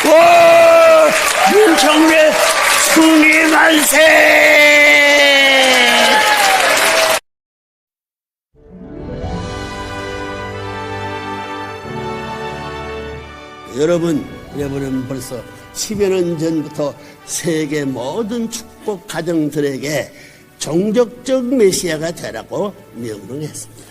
와, 윤청래 승리 만세! 여러분은 벌써 10여 년 전부터 세계 모든 축복 가정들에게 종족적 메시아가 되라고 명령했습니다.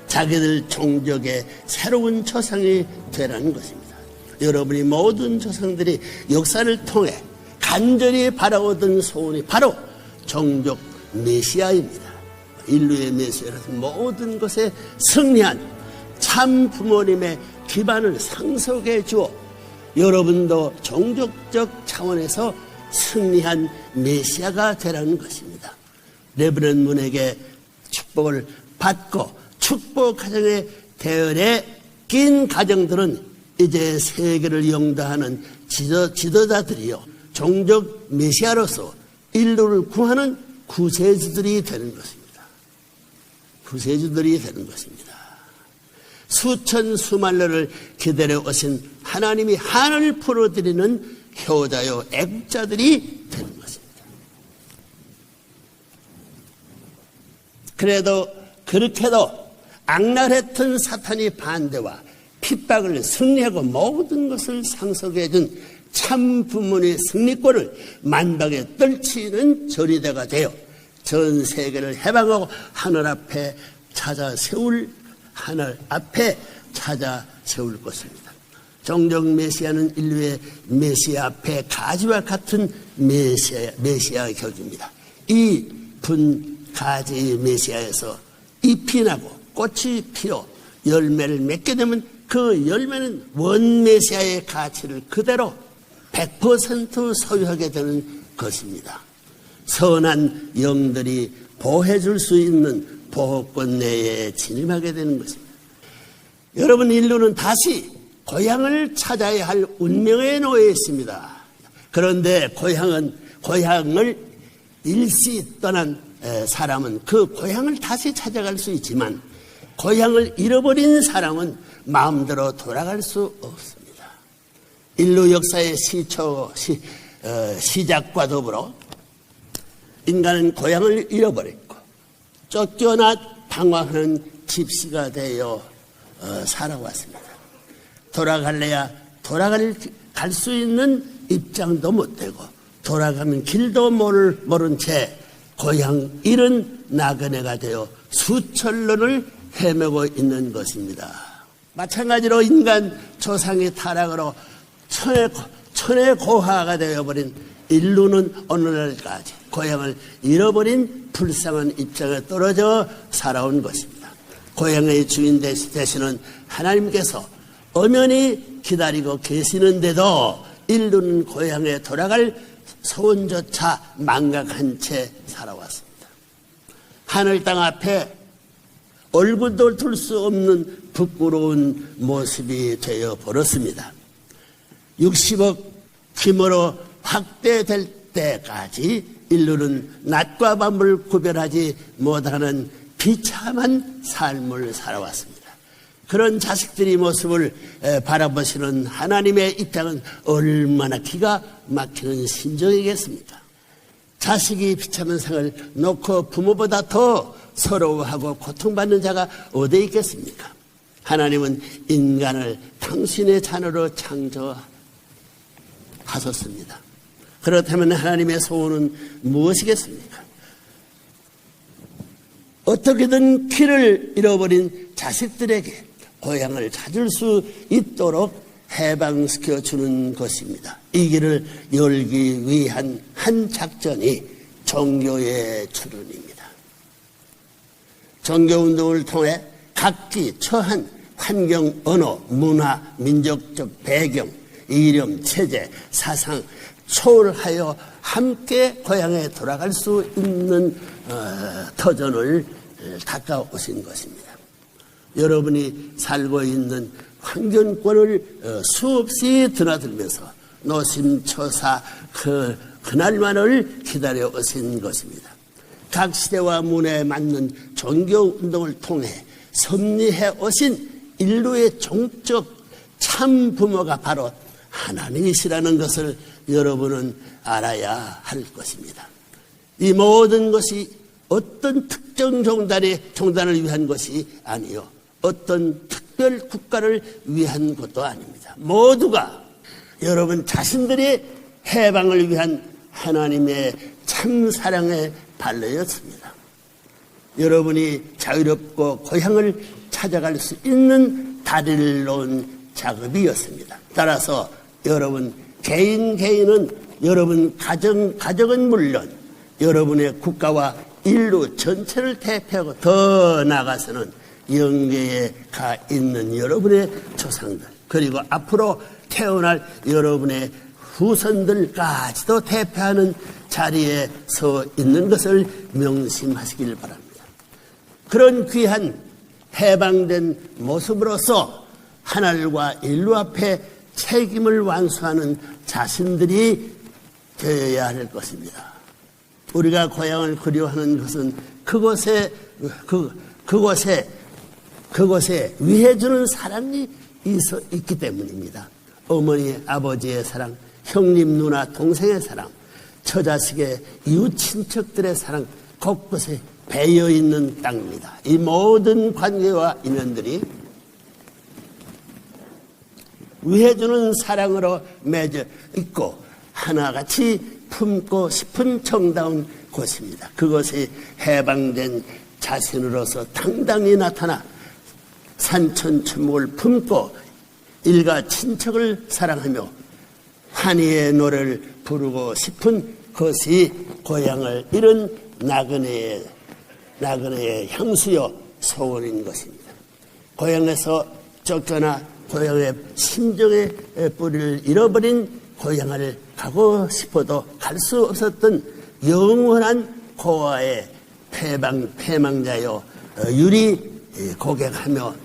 자기들 종족의 새로운 조상이 되라는 것입니다. 여러분이 모든 조상들이 역사를 통해 간절히 바라오던 소원이 바로 종족 메시아입니다. 인류의 메시아라서 모든 것에 승리한 참 부모님의 기반을 상속해 주어 여러분도 종족적 차원에서 승리한 메시아가 되라는 것입니다. 레브런 문에게 축복을 받고 축복 가정의 대열에 낀 가정들은 이제 세계를 영도하는 지도자들이요, 종족 메시아로서 인류를 구하는 구세주들이 되는 것입니다. 구세주들이 되는 것입니다. 수천 수만년을 기다려 오신 하나님이 한을 풀어드리는 효자요 애국자들이 되는 것입니다. 그래도 그렇게도 악랄했던 사탄이 반대와 핍박을 승리하고 모든 것을 상속해준 참 부모의 승리권을 만방에 떨치는 전위대가 되어 전 세계를 해방하고 하늘 앞에 찾아 세울 것입니다. 종족 메시아는 인류의 메시아 앞에 가지와 같은 메시아 교주입니다. 이 분 가지 메시아에서 잎이 나고 꽃이 피어 열매를 맺게 되면 그 열매는 원 메시아의 가치를 그대로 100% 소유하게 되는 것입니다. 선한 영들이 보호해줄 수 있는 보호권 내에 진입하게 되는 것입니다. 여러분, 인류는 다시 고향을 찾아야 할 운명에 놓여 있습니다. 그런데 고향을 일시 떠난 사람은 그 고향을 다시 찾아갈 수 있지만 고향을 잃어버린 사람은 마음대로 돌아갈 수 없습니다. 인류 역사의 시작과 더불어 인간은 고향을 잃어버렸고 쫓겨나 방황하는 집시가 되어 살아왔습니다. 돌아갈래야 갈 수 있는 입장도 못 되고 돌아가면 길도 모른 채 고향 잃은 나그네가 되어 수천년을 헤매고 있는 것입니다. 마찬가지로 인간 조상의 타락으로 천의 고하가 되어버린 인류는 오늘날까지 고향을 잃어버린 불쌍한 입장에 떨어져 살아온 것입니다. 고향의 주인 되시는 하나님께서 엄연히 기다리고 계시는데도 인류는 고향에 돌아갈 소원조차 망각한 채 살아왔습니다. 하늘 땅 앞에 얼굴도 둘 수 없는 부끄러운 모습이 되어 버렸습니다. 60억 규모로 확대될 때까지 인류는 낮과 밤을 구별하지 못하는 비참한 삶을 살아왔습니다. 그런 자식들이 모습을 바라보시는 하나님의 입장은 얼마나 기가 막히는 심정이겠습니까? 자식이 비참한 생을 놓고 부모보다 더 서러워하고 고통받는 자가 어디 있겠습니까? 하나님은 인간을 당신의 자녀로 창조하셨습니다. 그렇다면 하나님의 소원은 무엇이겠습니까? 어떻게든 길을 잃어버린 자식들에게 고향을 찾을 수 있도록 해방시켜주는 것입니다. 이 길을 열기 위한 한 작전이 종교의 출현입니다. 종교운동을 통해 각기 처한 환경, 언어, 문화, 민족적 배경, 이념, 체제, 사상 초월하여 함께 고향에 돌아갈 수 있는 터전을 닦아오신 것입니다. 여러분이 살고 있는 환경권을 수없이 드나들면서 노심초사 그날만을 기다려 오신 것입니다. 각 시대와 문화에 맞는 종교운동을 통해 섭리해 오신 인류의 종적 참 부모가 바로 하나님이시라는 것을 여러분은 알아야 할 것입니다. 이 모든 것이 어떤 특정 종단을 위한 것이 아니요, 어떤 특별 국가를 위한 것도 아닙니다. 모두가 여러분 자신들의 해방을 위한 하나님의 참 사랑에 발려였습니다. 여러분이 자유롭고 고향을 찾아갈 수 있는 다리를 놓은 작업이었습니다. 따라서 여러분 개인은 여러분 가정은 물론 여러분의 국가와 인류 전체를 대표하고 더 나아가서는 영계에 가 있는 여러분의 조상들, 그리고 앞으로 태어날 여러분의 후손들까지도 대표하는 자리에 서 있는 것을 명심하시길 바랍니다. 그런 귀한 해방된 모습으로서 하늘과 인류 앞에 책임을 완수하는 자신들이 되어야 할 것입니다. 우리가 고향을 그리워하는 것은 그곳에 위해주는 사랑이 있기 때문입니다. 어머니, 아버지의 사랑, 형님, 누나, 동생의 사랑, 처자식의 이웃 친척들의 사랑, 곳곳에 배어있는 땅입니다. 이 모든 관계와 인연들이 위해주는 사랑으로 맺어 있고 하나같이 품고 싶은 정다운 곳입니다. 그것이 해방된 자신으로서 당당히 나타나 산천초목을 품고 일가 친척을 사랑하며 환희의 노래를 부르고 싶은 것이 고향을 잃은 나그네의 향수요 소원인 것입니다. 고향에서 쫓겨나 고향의 심정의 뿌리를 잃어버린 고향을 가고 싶어도 갈 수 없었던 영원한 고아의 패망자요 유리 고객하며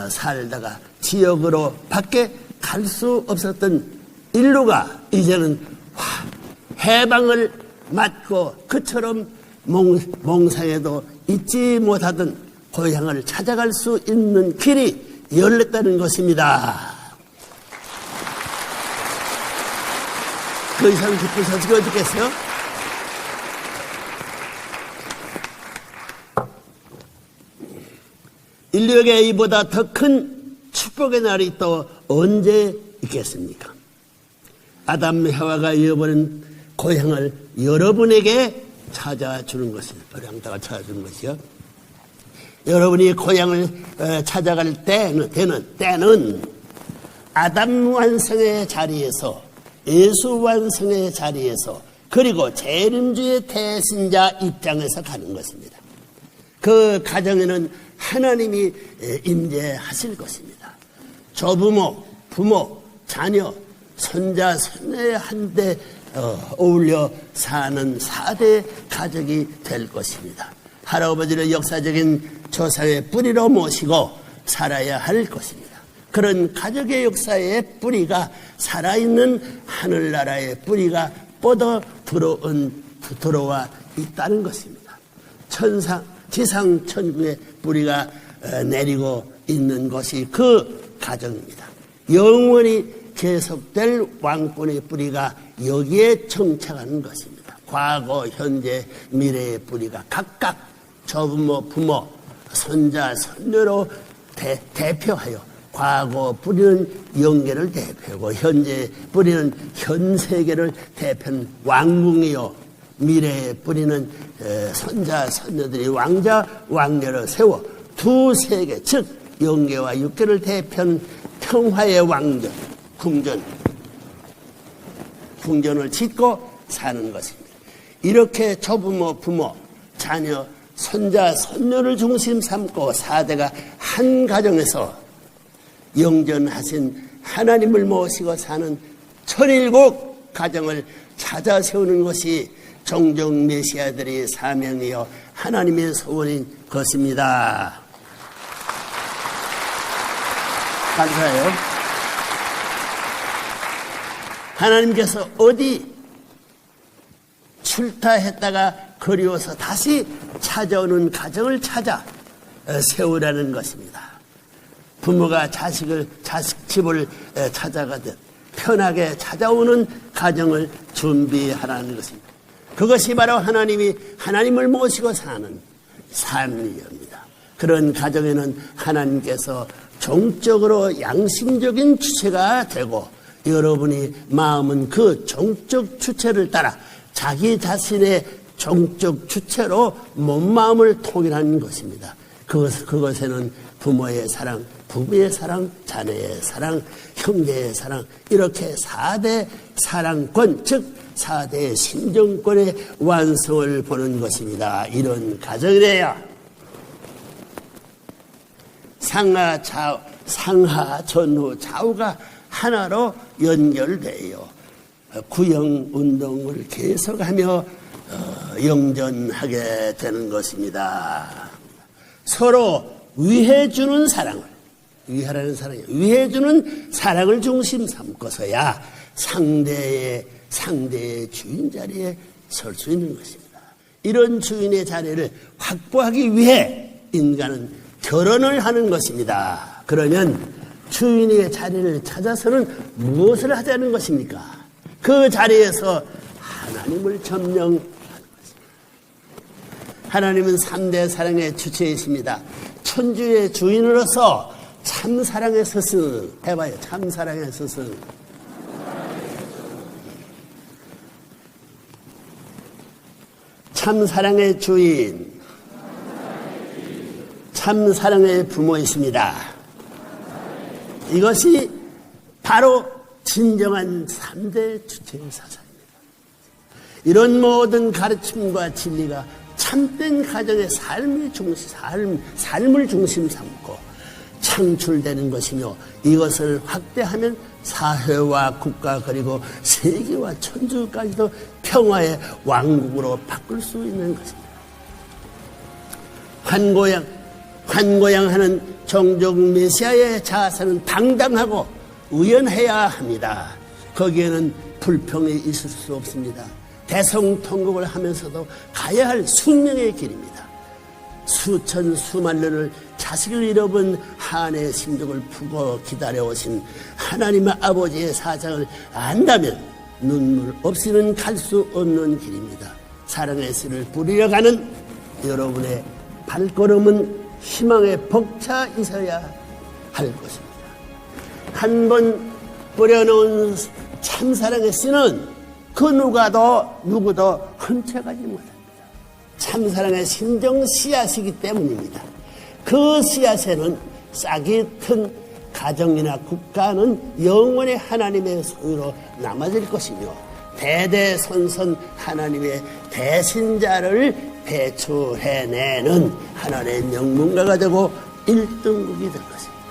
살다가 지역으로 밖에 갈 수 없었던 인류가 이제는 해방을 맞고 그처럼 몽상에도 잊지 못하던 고향을 찾아갈 수 있는 길이 열렸다는 것입니다. 그 이상 기쁜 소식이 어디 있겠어요? 인류에게 이보다 더 큰 축복의 날이 또 언제 있겠습니까? 아담 해와가 잃어버린 고향을 여러분에게 찾아주는 것입니다. 고향다가 찾아주는 것이요. 여러분이 고향을 찾아갈 때는 아담 완성의 자리에서, 예수 완성의 자리에서, 그리고 재림주의 대신자 입장에서 가는 것입니다. 그 가정에는 하나님이 임재하실 것입니다. 조부모, 부모, 자녀, 손자, 손녀에 한데 어울려 사는 4대 가족이 될 것입니다. 할아버지를 역사적인 조상의 뿌리로 모시고 살아야 할 것입니다. 그런 가족의 역사의 뿌리가 살아있는 하늘나라의 뿌리가 뻗어 들어와 있다는 것입니다. 지상 천국의 뿌리가 내리고 있는 것이 그 가정입니다. 영원히 계속될 왕권의 뿌리가 여기에 정착하는 것입니다. 과거, 현재, 미래의 뿌리가 각각 조부모, 부모, 손자, 손녀로 대표하여 과거 뿌리는 영계를 대표하고 현재 뿌리는 현 세계를 대표하는 왕궁이요, 미래의 뿌리는 손자, 손녀들이 왕자, 왕녀를 세워 두 세계, 즉 영계와 육계를 대표하는 평화의 왕전, 궁전을 짓고 사는 것입니다. 이렇게 조부모, 부모, 자녀, 손자, 손녀를 중심 삼고 4대가 한 가정에서 영전하신 하나님을 모시고 사는 천일국 가정을 찾아 세우는 것이 종종 메시아들의 사명이요 하나님의 소원인 것입니다. 감사해요. 하나님께서 어디 출타했다가 그리워서 다시 찾아오는 가정을 찾아 세우라는 것입니다. 부모가 집을 찾아가듯 편하게 찾아오는 가정을 준비하라는 것입니다. 그것이 바로 하나님을 모시고 사는 삶입니다. 그런 가정에는 하나님께서 종적으로 양심적인 주체가 되고 여러분이 마음은 그 종적 주체를 따라 자기 자신의 종적 주체로 몸마음을 통일하는 것입니다. 그것에는 부모의 사랑, 부부의 사랑, 자녀의 사랑, 형제의 사랑, 이렇게 4대 사랑권, 즉 4대 신정권의 완성을 보는 것입니다. 이런 가정이래요. 상하, 전후, 좌우가 하나로 연결되어 구형 운동을 계속하며 영전하게 되는 것입니다. 서로 위해주는 사랑을, 위해주는 사랑을 중심 삼고서야 상대의 주인 자리에 설 수 있는 것입니다. 이런 주인의 자리를 확보하기 위해 인간은 결혼을 하는 것입니다. 그러면 주인의 자리를 찾아서는 무엇을 하자는 것입니까? 그 자리에서 하나님을 점령하는 것입니다. 하나님은 3대 사랑의 주체이십니다. 천주의 주인으로서 참사랑의 스승 해봐요. 참사랑의 스승. 참사랑의 주인, 참사랑의 부모이십니다. 이것이 바로 진정한 3대 주체의 사상입니다. 이런 모든 가르침과 진리가 참된 가정의 삶을 중심 삼고 창출되는 것이며 이것을 확대하면 사회와 국가 그리고 세계와 천주까지도 평화의 왕국으로 바꿀 수 있는 것입니다. 환고양하는 종족 메시아의 자세는 당당하고 의연해야 합니다. 거기에는 불평이 있을 수 없습니다. 대성통곡을 하면서도 가야 할 숙명의 길입니다. 수천 수만 년을 자식을 잃어본 한의 심정을 푸고 기다려오신 하나님 아버지의 사정을 안다면 눈물 없이는 갈 수 없는 길입니다. 사랑의 씨를 뿌리려 가는 여러분의 발걸음은 희망에 벅차 있어야 할 것입니다. 한 번 뿌려놓은 참사랑의 씨는 그 누구도 훔쳐가지 못합니다. 참사랑의 신정 씨앗이기 때문입니다. 그 씨앗에는 싹이 튼 가정이나 국가는 영원히 하나님의 소유로 남아질 것이며 대대손손 하나님의 대신자를 배출해내는 하나님의 명문가가 되고 1등국이 될 것입니다.